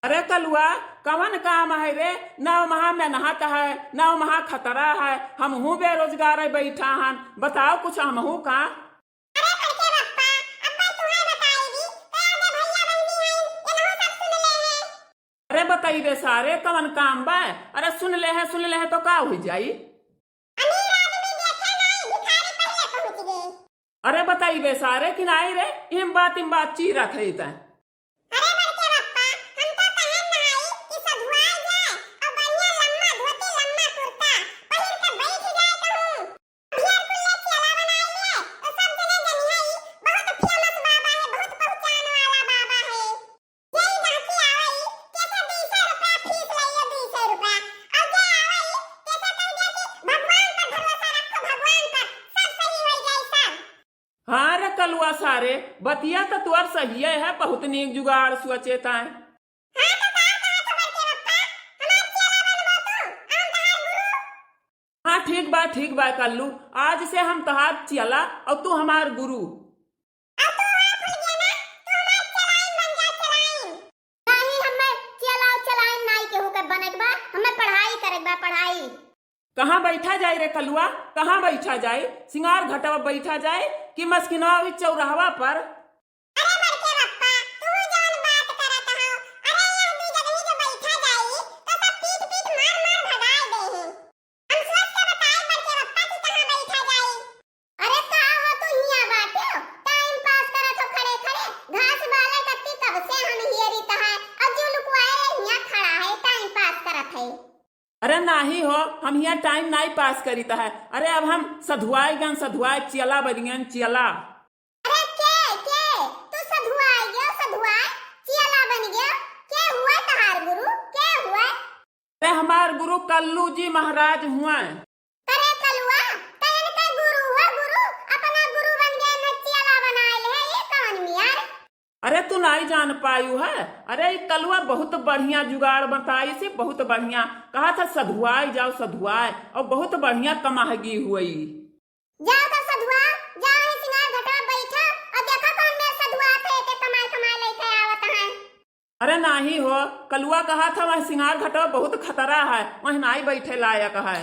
अरे कलुआ, कवन काम है रे? नौ महा में नहात है, नौ महा खतरा है। हम हूँ बेरोजगार है बैठा हन, बताओ कुछ हम हूँ का? अरे बताई रे सारे कवन काम बा? अरे सुन ले है तो का हो जाई? अरे बताई रे सारे कि नहीं रे, इम बात ची रखे तै। हाँ रे कलुआ सारे, बतिया तो तुअर सही है, बहुत नीक जुगाड़ सोचेता है। हाँ ठीक बा कल्लू, आज से हम तहार चला और तू हमार गुरु। पढ़ाई कहाँ बैठा जाए रे कलुआ, कहाँ बैठा जाए? सिंगार घटवा बैठा जाए कि मस्किनवा चौराहवा पर? अरे नाही हो, हम यहाँ टाइम नहीं पास करीता है। अरे अब हम सधुआई चियला बनियन चियला। अरे के तू सधुआई चियला बन गया? के हुआ तहार गुरु? के हुआ? अरे हमार गुरु कल्लू जी महाराज हुआ। अरे कलुआ, तैन का गुरु हुआ गुरु, अपना गुरु बन गया न चियला बनाए ले, ये कौन मियार? अरे तू नहीं जान पायू है? अरे कलुआ बहुत बढ़िया जुगाड़ बताई से, बहुत बढ़िया कहा था सधुआई जाओ सधुआई, और बहुत बढ़िया कमाहगी हुई। जाओ तो सधुआ, जाओ ही सिंगार घटा बैठा और देखा कौन मेरे सधुआ थे के कमाई लेके आवत है। अरे नहीं हो, कलुआ कहा था वह सिंगार घटवा बहुत खतरा है, वही नहीं बैठे लायक है।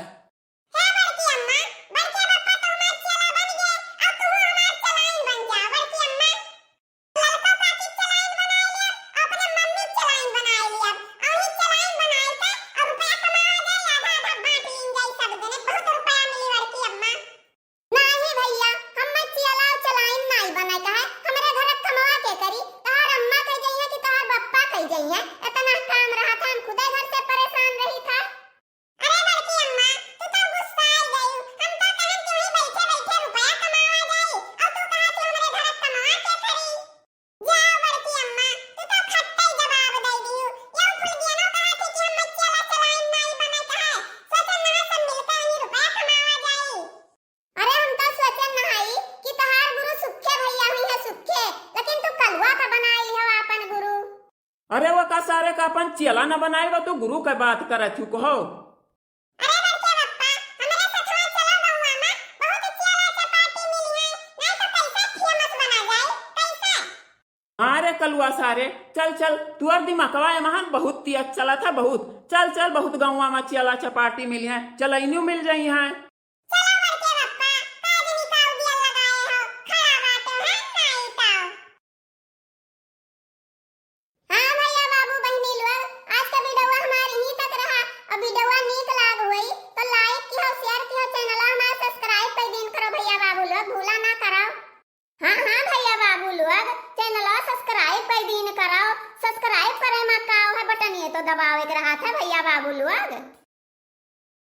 अरे वो का सारे का अपन चेला न बनाएगा तो गुरु का बात करे थी कहो। अरे कलुआ सारे चल तुअर दिमागवा महान बहुत तेज चला था, बहुत चल बहुत गाँव में चेला चपाटी मिली है, चल इन्यू मिल जाई है। सब्सक्राइब करे मा का है बटन ये तो दबावे के रहा था भैया बाबू लोग।